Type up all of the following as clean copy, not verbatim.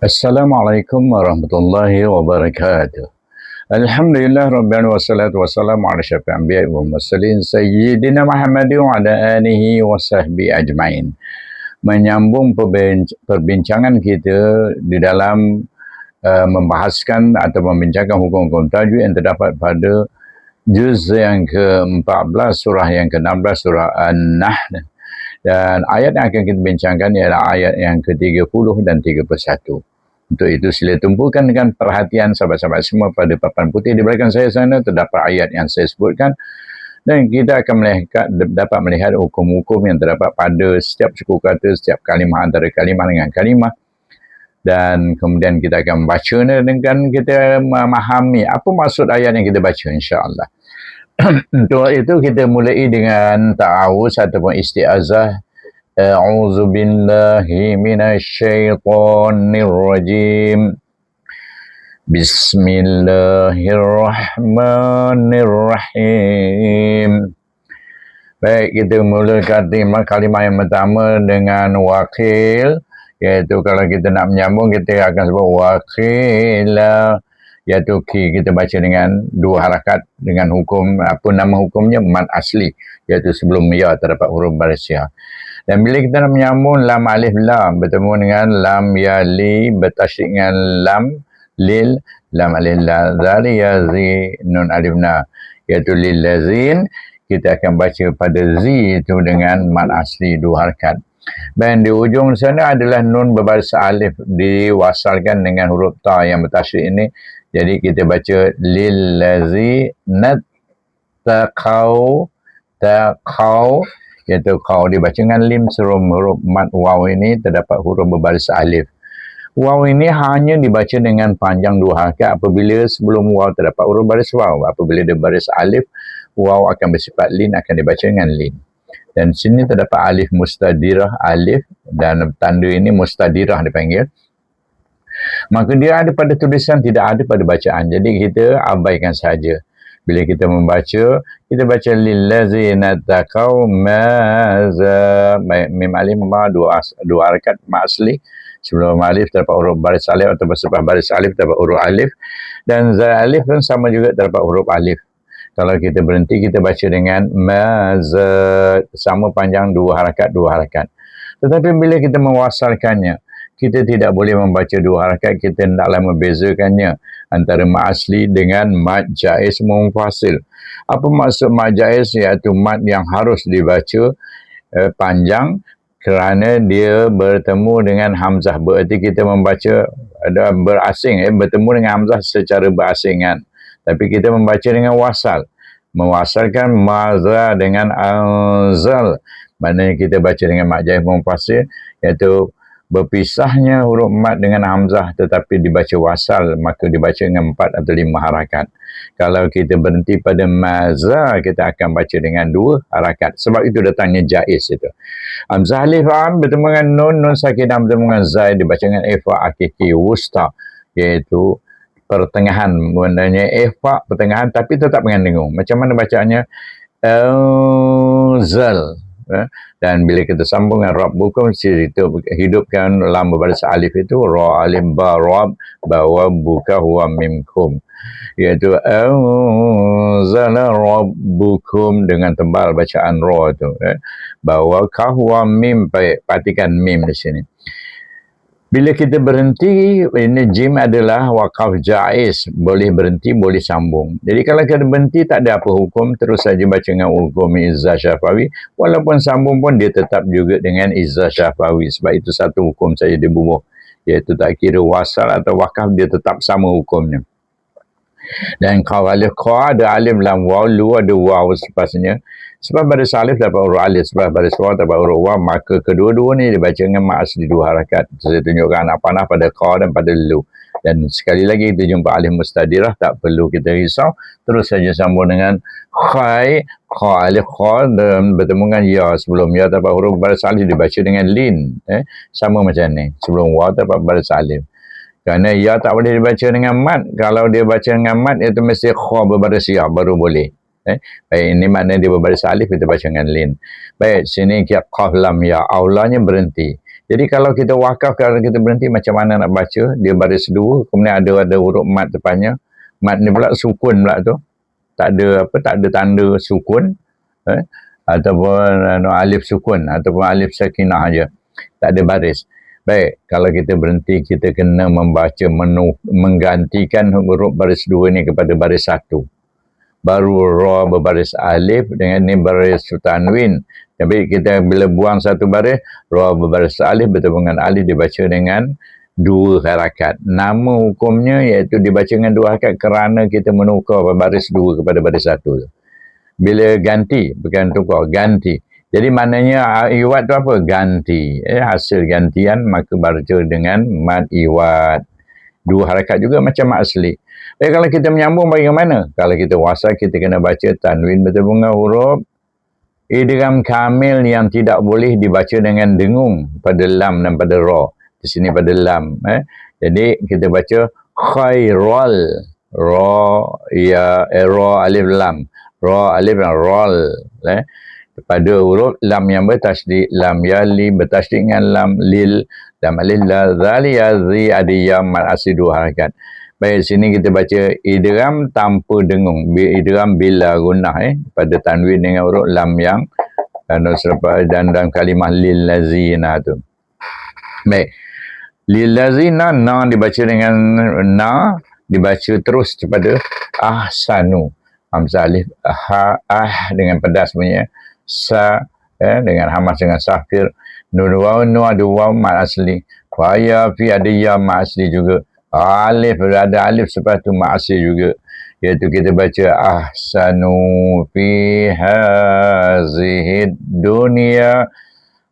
Assalamualaikum warahmatullahi wabarakatuh. Alhamdulillah rabbil alamin wassalatu wassalamu ala asyrafil anbiya'i wal mursalin sayyidina Muhammadin wa ala alihi wa sahbihi ajmain. Menyambung perbincangan kita di dalam membahaskan atau membincangkan hukum-hukum tajwid yang terdapat pada juz yang ke-14 surah yang ke-16 surah An-Nahl, dan ayat yang akan kita bincangkan ialah ayat yang ke-30 dan 31. Untuk itu sila tumpukan dengan perhatian sahabat-sahabat semua pada papan putih di belakang saya sana terdapat ayat yang saya sebutkan, dan kita akan dapat melihat hukum-hukum yang terdapat pada setiap suku kata, setiap kalimah antara kalimah dengan kalimah, dan kemudian kita akan membaca dengan kita memahami apa maksud ayat yang kita baca, insya-Allah. Untuk itu kita mulai dengan ta'awuz ataupun isti'azah. A'udzu billahi minasyaitonir rajim. Bismillahirrahmanirrahim. Baik, kita mulakan kalimah yang pertama dengan wakil, iaitu kalau kita nak menyambung kita akan sebut wakila, iaitu ki kita baca dengan dua harakat dengan hukum apa nama hukumnya mad asli, iaitu sebelum ya terdapat huruf baris ya. Dan bila kita nak menyambung lam alif lam bertemu dengan lam ya li bertasydid dengan lam lil, lam alif la zali ya zi nun alif na, iaitu lil lazin, kita akan baca pada zi itu dengan mad asli dua harakat. Dan di ujung sana adalah nun berbaris alif diwasalkan dengan huruf ta yang bertasydid ini. Jadi kita baca lil lazina taqau, iaitu kau dibaca dengan lim serum huruf mad waw ini terdapat huruf berbaris alif. Waw ini hanya dibaca dengan panjang dua harakat apabila sebelum waw terdapat huruf baris waw. Apabila dia baris alif, waw akan bersifat lin, akan dibaca dengan lin. Dan sini terdapat alif mustadirah, alif dan tanda ini mustadirah dipanggil. Maka dia ada pada tulisan, tidak ada pada bacaan. Jadi kita abaikan saja. Bila kita membaca, kita baca lillazina taqaw maza, mim alif ma dua harakat ma asli. Sebelum alif terdapat huruf baris alif atau bersebab baris alif terdapat huruf alif, dan za alif pun sama juga terdapat huruf alif. Kalau kita berhenti kita baca dengan maza, sama panjang dua harakat. Tetapi bila kita mewasalkannya, kita tidak boleh membaca dua harakat, kita hendaklah membezakannya antara mad asli dengan mad jaiz munfasil. Apa maksud mad jaiz? Iaitu mad yang harus dibaca panjang kerana dia bertemu dengan hamzah. Berarti kita membaca ada berasing, bertemu dengan hamzah secara berasingan. Tapi kita membaca dengan wasal. Mewasalkan maza dengan anzal. Maknanya kita baca dengan mad jaiz munfasil, iaitu berpisahnya huruf mad dengan hamzah tetapi dibaca wasal, maka dibaca dengan 4 atau 5 harakat. Kalau kita berhenti pada maza, kita akan baca dengan 2 harakat. Sebab itu datangnya jaiz itu. Hamzah alif am bertemu dengan nun sakinah bertemu dengan zai, dibaca dengan ifa hakiki wusta, iaitu pertengahan. Maknanya ifa pertengahan tapi tetap dengan dengung. Macam mana bacaannya? Zal. Dan bila kita sambung dengan rabbukum, hidupkan lam berbaris alif itu ra alif ba rab bawa buka huwa mimkum, iaitu anzala rabbukum dengan tebal bacaan ra itu, bawa ka huwa mim. Perhatikan mim di sini. Bila kita berhenti, ini jim adalah wakaf jaiz, boleh berhenti, boleh sambung. Jadi kalau kita berhenti tak ada apa hukum, terus saja baca dengan hukum izzah syafawi. Walaupun sambung pun dia tetap juga dengan izzah syafawi. Sebab itu satu hukum saja dibubuh, iaitu tak kira wasal atau wakaf, dia tetap sama hukumnya. Dan kalau alif qa ada alif lam waw, lu ada waw sepasnya. Sebab baris alif dapat huruf alif, sebab baris waw dapat huruf waw, maka kedua-dua ni dibaca dengan mad asli 2 harakat. Saya tunjukkan anak panah pada qa dan pada lu. Dan sekali lagi kita jumpa alif mustadirah, tak perlu kita risau, terus saja sambung dengan khai, qa alif qa dan bertemu dengan ya. Sebelum ya dapat huruf baris alif dibaca dengan lin, sama macam ni. Sebelum waw dapat baris alif. Kerana ya tak boleh dibaca dengan mad. Kalau dia baca dengan mad, itu mesti kha berbaris ya baru boleh. Baik, ini maknanya dia berbaris alif, kita baca dengan lin. Baik, sini qaf lam ya, aulanya berhenti. Jadi kalau kita wakaf, kalau kita berhenti macam mana nak baca, dia baris dua, kemudian ada huruf mat depannya. Mat ni pula sukun pula tu. Tak ada tanda sukun, ataupun alif sukun ataupun alif sakinah aja. Tak ada baris. Baik, kalau kita berhenti, kita kena membaca menggantikan huruf baris dua ni kepada baris satu. Baru ra berbaris alif dengan ni baris tanwin. Tapi kita bila buang satu baris, ra berbaris alif bertemu dengan alif dibaca dengan dua harakat. Nama hukumnya iaitu dibaca dengan dua harakat kerana kita menukar baris dua kepada baris satu. Bila ganti, bukan tukar, ganti. Jadi maknanya iwad tu apa? Ganti. Hasil gantian maka baca dengan mad iwad. Dua harakat juga macam mad asli. Kalau kita menyambung bagaimana? Kalau kita wasal, kita kena baca tanwin bertemu dengan huruf idgham kamil yang tidak boleh dibaca dengan dengung pada lam dan pada ra. Di sini pada lam. Jadi kita baca khairal. Ra, ya, ra, alif, lam. Ra, alif, dan rol. Pada huruf lam yang bertasydid, lam yali bertasydid dengan lam lil, lam alif la zali yazi adiyam mad asli dua harakat. Baik, sini kita baca idgham tanpa dengung, idgham bila gunnah pada tanwin dengan huruf lam yang dan dalam kalimah lil lazina tu. Baik, lil lazina na dibaca dengan na, dibaca terus kepada ahsanu. Hamzah alif ha dengan pedas punya, sa dengan hamas dengan safir, nun waw nu ada waw mad asli, fa ya fi ada ya mad asli juga, alif ada alif lepas tu mad asli juga, iaitu kita baca ahsanu fi hazihi dunia.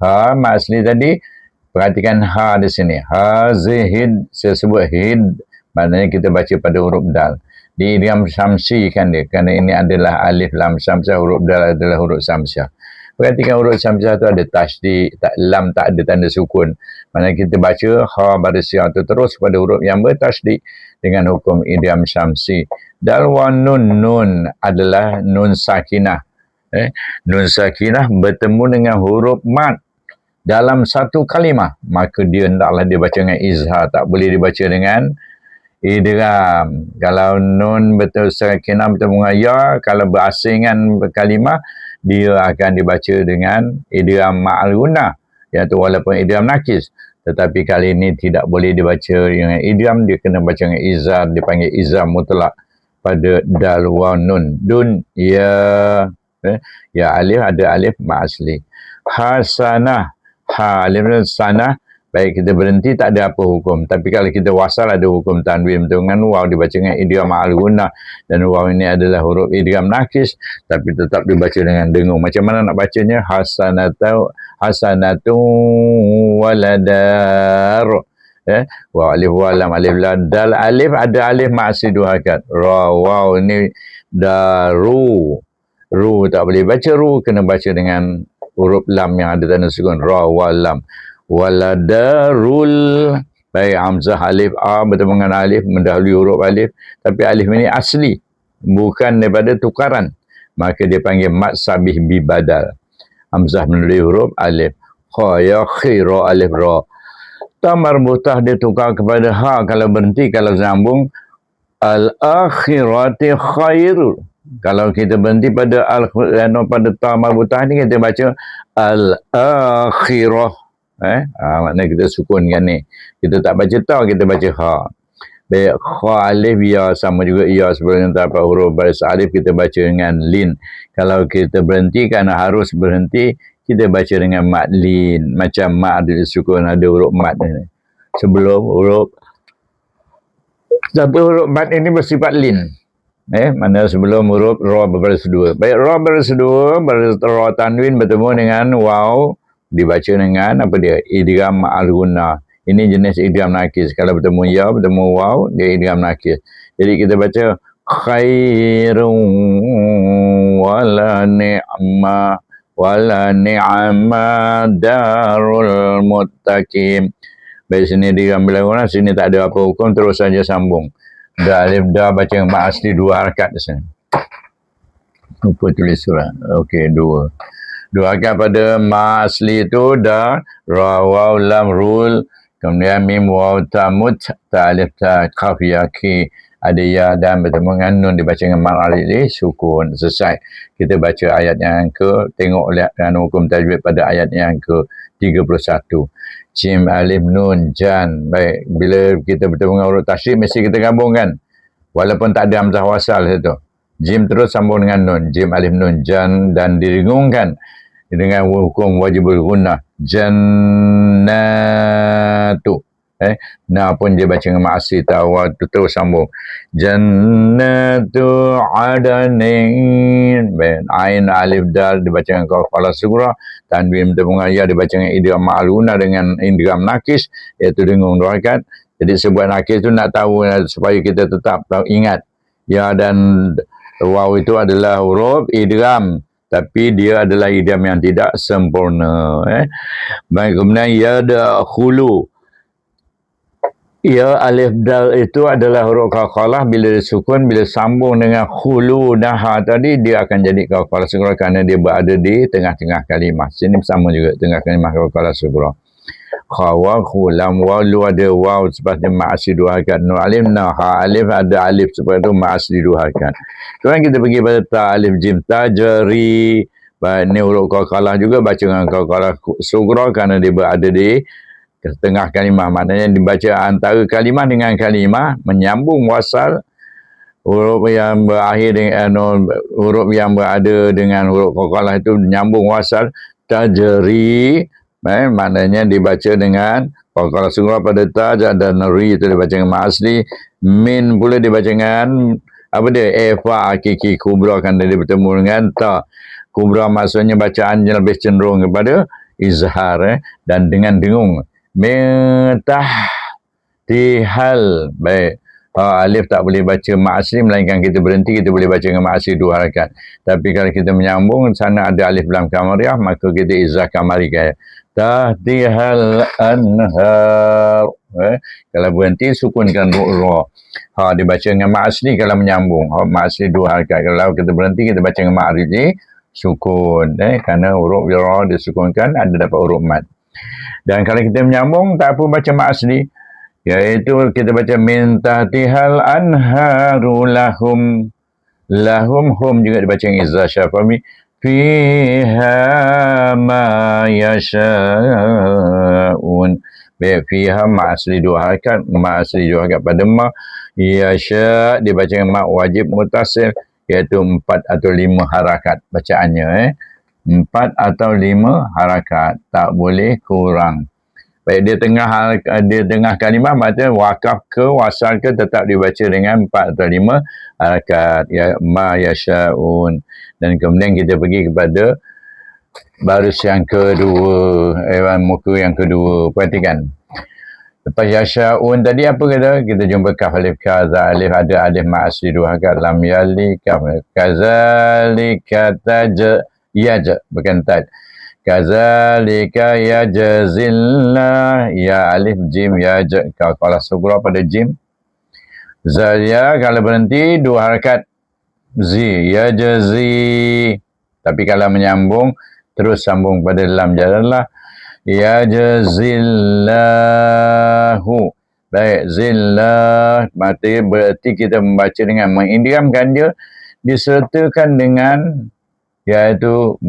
Ha mad asli tadi, perhatikan ha di sini, hazihid, saya sebut hid, maknanya kita baca pada huruf dal. Di idgham syamsi kan dia, kerana ini adalah alif lam syamsiah, huruf dal adalah huruf syamsiah. Perhatikan huruf syamsiah tu ada tasydid, lam tak ada tanda sukun. Maknanya kita baca ha baris yang tu terus pada huruf yang bertasydid dengan hukum idgham syamsi. Dal wa nun adalah nun sakinah. Nun sakinah bertemu dengan huruf mat dalam satu kalimah, maka dia hendaklah dibaca dengan izhar, tak boleh dibaca dengan idgham. Kalau nun betul sakinah bertemu dengan ya, kalau berasingan kalimah, dia akan dibaca dengan idgham ma'al gunnah, iaitu walaupun idgham nakis. Tetapi kali ini tidak boleh dibaca dengan idgham, dia kena baca dengan izhar, dipanggil izhar mutlak pada dal wa nun. Dun ya, ya alif ada alif ma asli. Hasanah, ha alif sanah. Baik, kita berhenti tak ada apa hukum. Tapi kalau kita wasal ada hukum tanwin dengan waw dibaca dengan idgham ma'al gunnah, dan waw ini adalah huruf idgham nakis tapi tetap dibaca dengan dengung. Macam mana nak bacanya? Hasanatu waladar. Waw alif wa lam alif la dal alif ada alif ma'asi dua harakat. Ra waw ini daru. Ru tak boleh baca ru, kena baca dengan huruf lam yang ada tanda sukun. Ra wa lam. Waladarul. Baik, hamzah alif a bertemu dengan alif mendahului huruf alif, tapi alif ini asli, bukan daripada tukaran, maka dia panggil mad sabih bi badal. Hamzah mendahului huruf alif. Kha ya khira alif ra. Ta marbutah dia tukar kepada ha kalau berhenti. Kalau sambung al akhirati khair. Kalau kita berhenti pada pada ta marbutah ni, kita baca al akhirah. Maknanya kita sukunkan ni. Kita tak baca ta, kita baca ha. Baik, kha alif ya sama juga ya sebelum terdapat huruf baris alif, kita baca dengan lin. Kalau kita berhenti kerana harus berhenti, kita baca dengan mad lin. Macam mad ada sukun, ada huruf mad ni. Sebelum huruf, satu huruf mad ini bersifat lin. Mana sebelum huruf ra berbaris dua. Baik, ra berbaris dua, baris ra tanwin bertemu dengan waw, dibaca dengan apa dia? Idgham ma'al gunnah. Ini jenis idgham nakis. Kalau bertemu ya, bertemu waw, dia idgham nakis. Jadi kita baca khairun wala ni'ma darul muttaqin. Baik, sini idgham bila gunnah, sini tak ada apa hukum, terus saja sambung. Da alif da baca dengan mak asli dua harakat di sini. Lupa tulis surah. Okey, dua. Dua harakat pada ma asli itu dah ra waw lam rul, kemudian mim waw ta mut ta alif ta qaf ya ki, ada ya dan bertemu dengan nun dibaca dengan mat alif sukun. Selesai. Kita baca ayat yang ke, tengok lihat hukum tajwid pada ayat yang ke 31. Jim alif nun jan. Baik, bila kita bertemu dengan huruf tasydid mesti kita gabungkan. Walaupun tak ada hamzah wasal situ. Jim terus sambung dengan nun. Jim alif nun jan dan direngungkan dengan hukum wajibul gunnah. Jannatu. Nah pun dia baca dengan ma'asi tawad terus sambung. Jannatu adanin. Ain alif dal dibaca dengan qalah sughra, tanwin bertemu ya dibaca dengan idgham ma'luna dengan idgham nakis, iaitu dengung dua harakat. Jadi sebuah nakis tu nak tahu supaya kita tetap tahu, ingat ya dan waw itu adalah huruf idgham, tapi dia adalah idgham yang tidak sempurna. Baik, kemudian ya khulu. Ya alif dal itu adalah huruf qalqalah, bila disukun, bila sambung dengan khulu daha tadi dia akan jadi qalqalah sughra kerana dia berada di tengah-tengah kalimah. Sini sama juga tengah kalimah qalqalah sughra. Khawa khulam waw lu ada waw sepatutnya ma'asli dua harakat. Nun alif na ha alif ada alif seperti itu ma'asli dua harakat. Kemudian kita pergi pada ta alif jim tajri. Ni huruf qalqalah juga baca dengan qalqalah sughra kerana dia berada di setengah kalimah, maknanya dibaca antara kalimah dengan kalimah, menyambung wasal huruf yang berakhir dengan huruf yang berada dengan huruf qalqalah itu menyambung wasal. Tajri, maknanya dibaca dengan qalqalah sughra pada ta, dan ri itu dibaca dengan ma asli. Min pula dibaca dengan apa dia, fa hakiki kubra kan dia bertemu dengan ta kubra, maksudnya bacaan yang lebih cenderung kepada izhar dan dengan dengung. Mitah tihal. Baik, alif tak boleh baca ma asli, melainkan kita berhenti, kita boleh baca dengan ma asli dua harakat. Tapi kalau kita menyambung, sana ada alif lam kamariyah, maka kita izah kamariyah. Tahtihal anhar. Kalau berhenti sukunkan ra. Dibaca dengan ma asli kalau menyambung. Ma asli dua harakat. Kalau kita berhenti, kita baca dengan ma asli sukun. Kerana huruf ra disukunkan, ada dapat huruf mat. Dan kalau kita menyambung, tak apa baca ma asli, iaitu kita baca min tahtihal anharu lahum. Lahum, hum juga dibaca dengan izzah syafami. Fiha ma yasha'un. Baik, fiha ma asli dua harakat, ma asli dua harakat pada ma. Yasha' dibaca dengan ma wajib mutasil, iaitu 4 atau 5 harakat bacaannya. 4 atau 5 harakat, tak boleh kurang. Baik, dia tengah kalimah, maksudnya wakaf ke wasal ke tetap dibaca dengan 4 atau 5 harakat. Ya, ma yasha'un. Dan kemudian kita pergi kepada baris yang kedua, muka yang kedua. Perhatikan. Lepas yasha'un tadi apa kata? Kita jumpa kaf alif ka za alif, ada alif ma asli dua harakat, lam yali kaf kazalika bukan tad. Kazalika yajzillah, ya alif jim ya qalqalah sughra pada jim. Zaya kalau berhenti dua harakat, zi yajzi. Tapi kalau menyambung terus sambung pada lam jalallah, yajzillahu. Baik, zillah berarti kita membaca dengan mengidghamkan dia disertakan dengan iaitu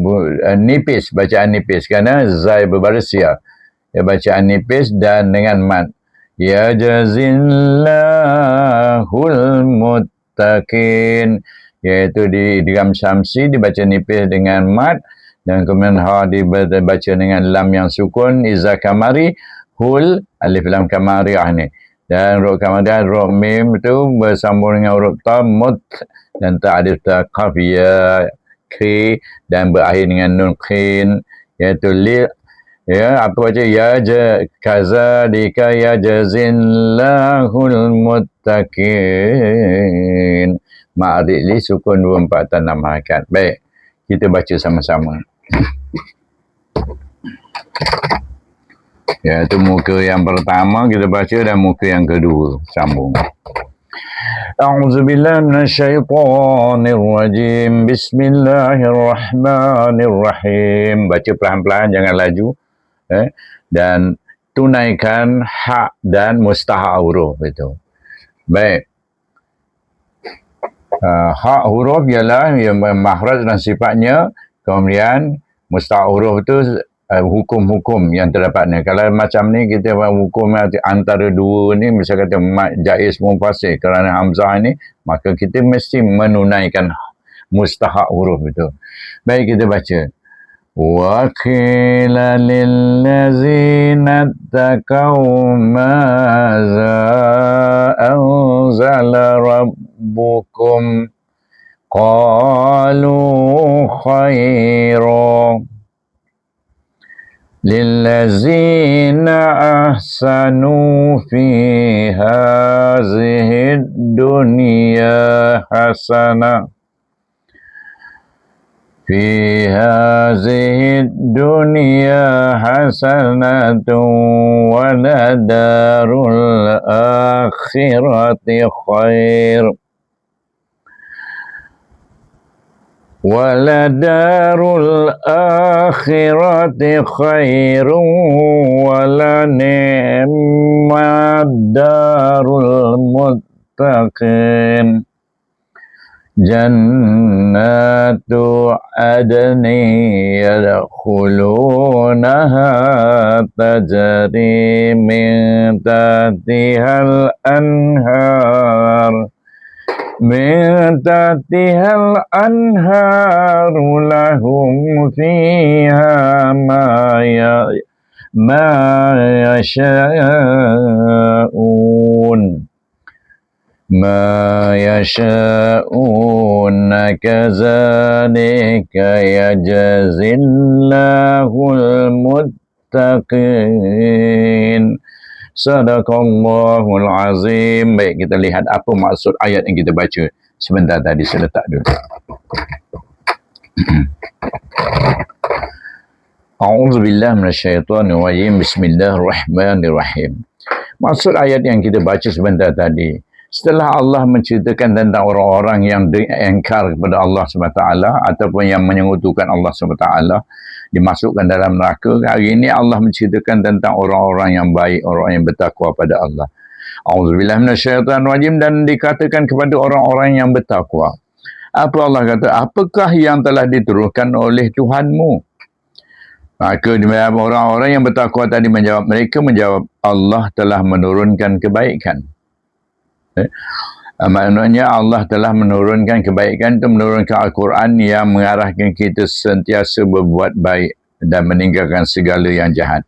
nipis, bacaan nipis, kerana zai berbaris ya, bacaan nipis dan dengan mat. Ya jazillahul muttaqin, iaitu di idgham syamsi dibaca nipis dengan mat, dan kemudian ha dibaca dengan lam yang sukun iza kamari, hul alif lam kamariyah ni, dan huruf kamariyah huruf mim itu bersambung dengan huruf ta mut dan ta alif ta qaf ya ki, dan berakhir dengan nun qin, iaitu li. Ya, apa baca ya kazalika yajzillahul muttaqin. Ma'rif li sukun 2 4 dan 6 harakat. Baik, kita baca sama-sama. Ya, itu muka yang pertama kita baca dan muka yang kedua sambung. A'udzubillahi minasyaitonirrajim. Bismillahirrahmanirrahim. Baca pelan-pelan, jangan laju. Dan tunaikan hak dan mustahak huruf itu. Baik. Hak huruf ialah yang makhraj dan sifatnya, kemudian mustahak huruf itu hukum-hukum yang terdapatnya. Kalau macam ni kita hukum antara dua ni, misalnya kata mad jaiz munfasil kerana hamzah ni, maka kita mesti menunaikan mustahak huruf itu. Baik, kita baca. Wa qila lil ladzina taqaw maza anzala rabbukum qalu khairan lillazina ahsanu fi hazihi dunya hasanah fi hazihi dunya hasanatun wa ladarul akhirati khair waladarul akhirati khairun walani'mad darul muttaqin jannatu adni yadkhulunaha tajri min tahtihal anhar min tahtihal anharu lahum fiha ma yasha'un kazalika yajzillahul muttaqin. Sadaqallahul azim. Baik, kita lihat apa maksud ayat yang kita baca sebentar tadi. Saya letak dulu. A'udzubillahi minasyaitonirrajim. Bismillahirrahmanirrahim. Maksud ayat yang kita baca sebentar tadi, setelah Allah menceritakan tentang orang-orang yang engkar kepada Allah SWT ataupun yang menyekutukan Allah SWT, dimasukkan dalam neraka. Hari ini Allah menceritakan tentang orang-orang yang baik, orang yang bertakwa pada Allah. A'udzubillahi minasyaitonirrajim. Dan dikatakan kepada orang-orang yang bertakwa. Apa Allah kata? Apakah yang telah diturunkan oleh Tuhanmu? Maka orang-orang yang bertakwa tadi menjawab, mereka menjawab, Allah telah menurunkan kebaikan. Maknanya Allah telah menurunkan kebaikan itu, menurunkan Al-Quran yang mengarahkan kita sentiasa berbuat baik dan meninggalkan segala yang jahat.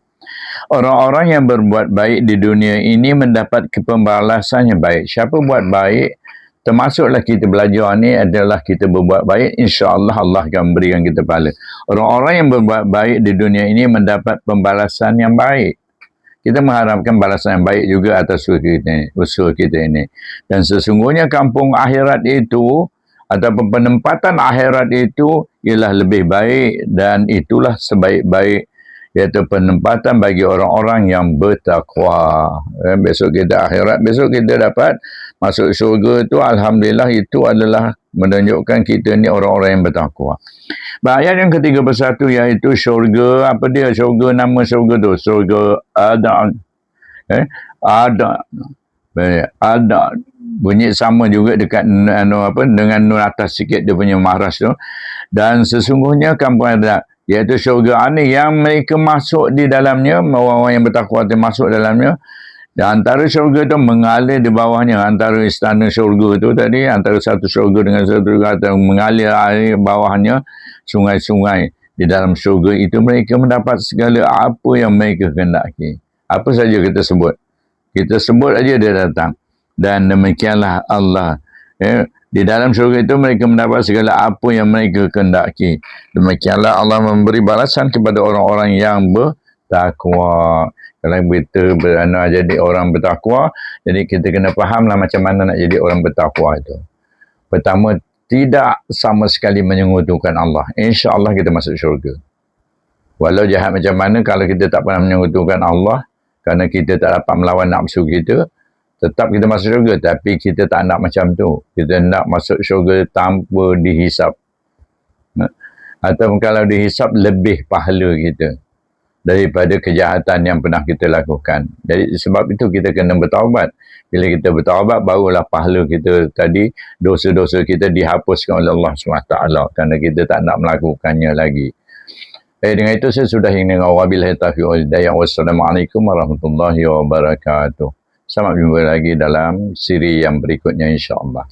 Orang-orang yang berbuat baik di dunia ini mendapat pembalasan yang baik. Siapa buat baik, termasuklah kita belajar ni adalah kita berbuat baik, insya-Allah Allah akan memberikan kita pahala. Orang-orang yang berbuat baik di dunia ini mendapat pembalasan yang baik. Kita mengharapkan balasan yang baik juga atas usaha kita ini. Dan sesungguhnya kampung akhirat itu ataupun penempatan akhirat itu ialah lebih baik, dan itulah sebaik-baik, iaitu penempatan bagi orang-orang yang bertakwa. Besok kita akhirat, besok kita dapat masuk syurga itu, alhamdulillah, itu adalah menunjukkan kita ni orang-orang yang bertakwa. Ayat yang ke-31 iaitu syurga. Apa dia syurga? Nama syurga tu syurga Adan. Adan. Bunyi sama juga dekat dengan nun atas sikit dia punya mahras tu. Dan sesungguhnya kampung Adan, iaitu syurga ni yang mereka masuk di dalamnya, orang-orang yang bertakwa tu masuk dalamnya. Dan antara syurga itu mengalir di bawahnya, antara istana syurga itu tadi, antara satu syurga dengan satu syurga, mengalir air bawahnya, sungai-sungai di dalam syurga itu. Mereka mendapat segala apa yang mereka kehendaki. Apa saja kita sebut. Kita sebut aja dia datang. Dan demikianlah Allah. Di dalam syurga itu mereka mendapat segala apa yang mereka kehendaki. Demikianlah Allah memberi balasan kepada orang-orang yang bertakwa. Kalau kita jadi orang bertakwa, jadi kita kena fahamlah macam mana nak jadi orang bertakwa itu. Pertama, tidak sama sekali menyekutukan Allah. InsyaAllah kita masuk syurga. Walau jahat macam mana, kalau kita tak pernah menyekutukan Allah, kerana kita tak dapat melawan nafsu kita, Tetap kita masuk syurga, tapi kita tak nak macam tu. Kita nak masuk syurga tanpa dihisap. Atau kalau dihisap, lebih pahala kita daripada kejahatan yang pernah kita lakukan. Jadi sebab itu kita kena bertaubat. Bila kita bertaubat, barulah pahala kita tadi, dosa-dosa kita dihapuskan oleh Allah SWT, kerana kita tak nak melakukannya lagi. Dengan itu saya sudah ingin wabillahi taufiq wal hidayah. Wassalamualaikum warahmatullahi wabarakatuh. Sampai jumpa lagi dalam siri yang berikutnya, insya-Allah.